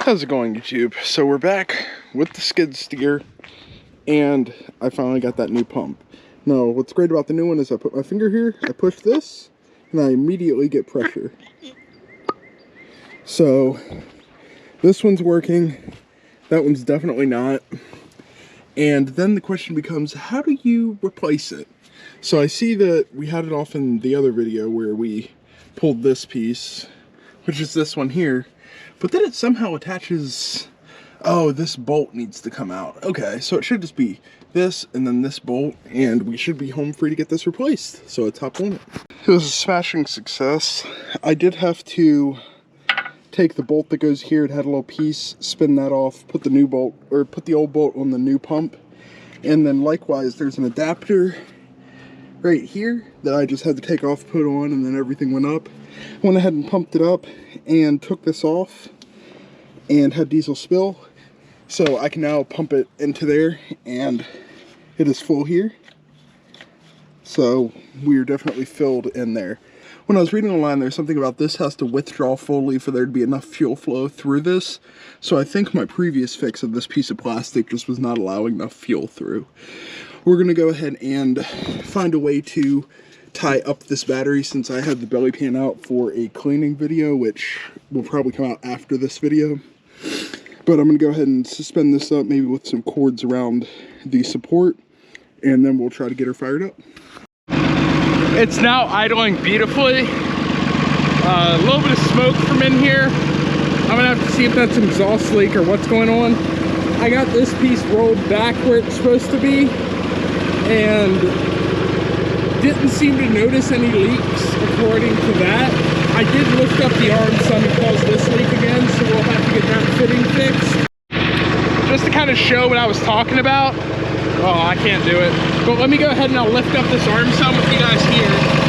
How's it going, YouTube? So we're back with the skid steer, and I finally got that new pump. Now, what's great about the new one is I put my finger here, I push this, and I immediately get pressure. So, this one's working, that one's definitely not. And then the question becomes, how do you replace it? So I see that we had it off in the other video where we pulled this piece, which is this one here. But then it somehow attaches, oh, this bolt needs to come out. Okay, so it should just be this and then this bolt, and we should be home free to get this replaced. So let's hop on it. It was a smashing success. I did have to take the bolt that goes here. It had a little piece, spin that off, put the new bolt, or put the old bolt on the new pump. And then likewise, there's an adapter right here that I just had to take off, put on, and then everything went up. I went ahead and pumped it up and took this off and had diesel spill, so I can now pump it into there, and it is full here. So we're definitely filled in there. When I was reading online, there's something about this has to withdraw fully for there to be enough fuel flow through this. So I think my previous fix of this piece of plastic just was not allowing enough fuel through. We're gonna go ahead and find a way to tie up this battery, since I had the belly pan out for a cleaning video, which will probably come out after this video. But I'm gonna go ahead and suspend this up, maybe with some cords around the support, and then we'll try to get her fired up. It's now idling beautifully. A little bit of smoke from in here. I'm gonna have to see if that's an exhaust leak or what's going on. I got this piece rolled back where it's supposed to be, and didn't seem to notice any leaks according to that. I did lift up the arm some and cause this leak again, so we'll have to get that fitting fixed. Just to kind of show what I was talking about. Oh, I can't do it. But let me go ahead and I'll lift up this arm some with you guys here.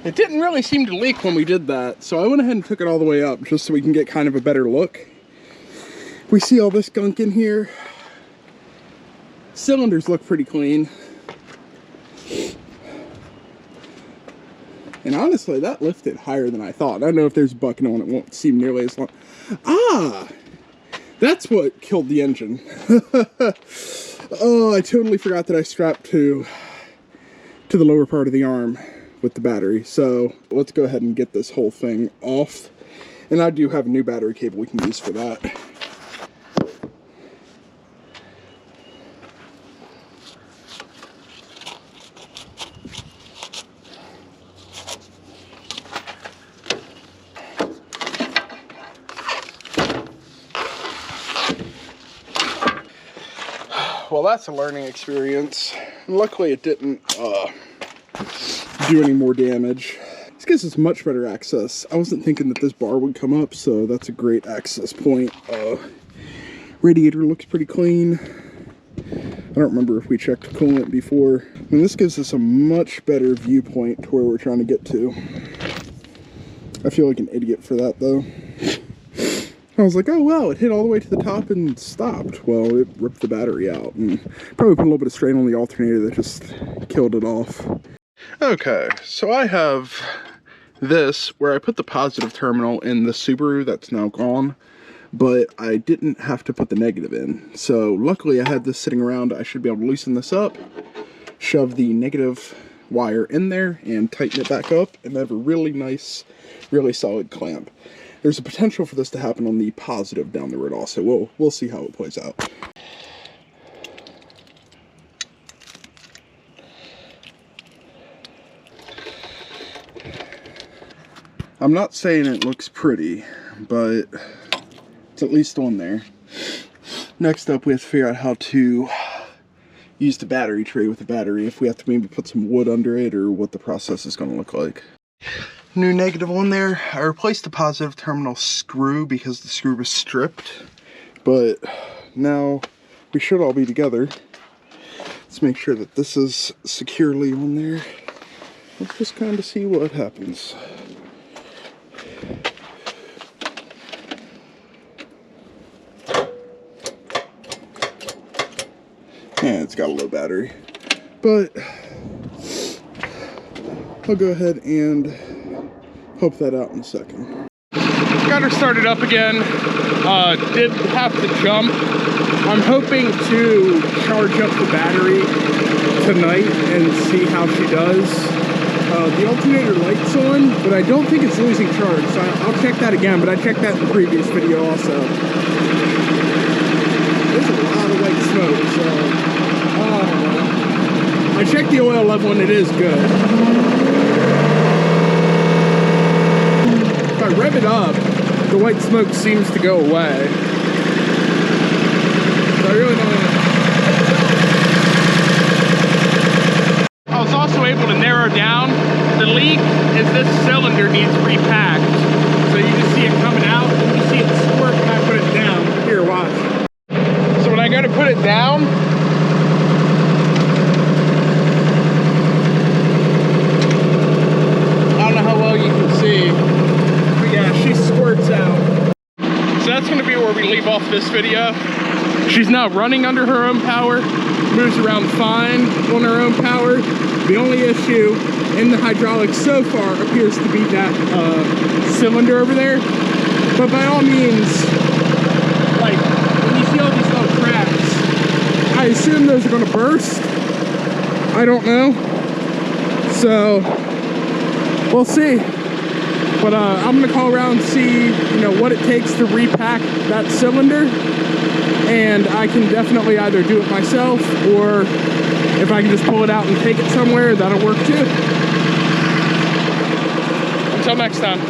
It didn't really seem to leak when we did that, so I went ahead and took it all the way up just so we can get kind of a better look. We see all this gunk in here. Cylinders look pretty clean. And honestly, that lifted higher than I thought. I don't know if there's bucking on it, won't seem nearly as long. Ah! That's what killed the engine. Oh, I totally forgot that I strapped to the lower part of the arm with the battery. So let's go ahead and get this whole thing off. And I do have a new battery cable we can use for that. Well, that's a learning experience. And luckily it didn't do any more damage. This gives us much better access. I wasn't thinking that this bar would come up, so that's a great access point. Radiator looks pretty clean. I don't remember if we checked coolant before. And this gives us a much better viewpoint to where we're trying to get to. I feel like an idiot for that, though. I was like, oh wow, it hit all the way to the top and stopped. Well, it ripped the battery out and probably put a little bit of strain on the alternator that just killed it off. Okay, so I have this where I put the positive terminal in the Subaru that's now gone, but I didn't have to put the negative in. So luckily I had this sitting around. I should be able to loosen this up, shove the negative wire in there and tighten it back up, and have a really nice, really solid clamp. There's a potential for this to happen on the positive down the road also. We'll see how it plays out. I'm not saying it looks pretty, but it's at least on there. Next up, we have to figure out how to use the battery tray with the battery, if we have to maybe put some wood under it, or what the process is going to look like. New negative on there. I replaced the positive terminal screw because the screw was stripped, but now we should all be together. Let's make sure that this is securely on there. Let's just kind of see what happens. it's got a low battery. But I'll go ahead and hope that out in a second. Got her started up again. Did have to jump. I'm hoping to charge up the battery tonight and see how she does. The alternator light's on, but I don't think it's losing charge, so I'll check that again, but I checked that in the previous video also. There's a lot of white smoke, so I checked the oil level and it is good. If I rev it up, the white smoke seems to go away. So I really don't know. I was also able to narrow down the leak is this cylinder needs repacked. So you just see it coming out and you see it squirt when I put it down. Here, watch. So when I go to put it down, I don't know how well you can see, but yeah, she squirts out. So that's gonna be where we leave off this video. She's now running under her own power, moves around fine on her own power. The only issue in the hydraulics so far appears to be that cylinder over there. But by all means, like, when you see all these little cracks, I assume those are gonna burst. I don't know. So, we'll see. But I'm gonna call around and see, you know, what it takes to repack that cylinder. And I can definitely either do it myself, or if I can just pull it out and take it somewhere, that'll work too. Until next time.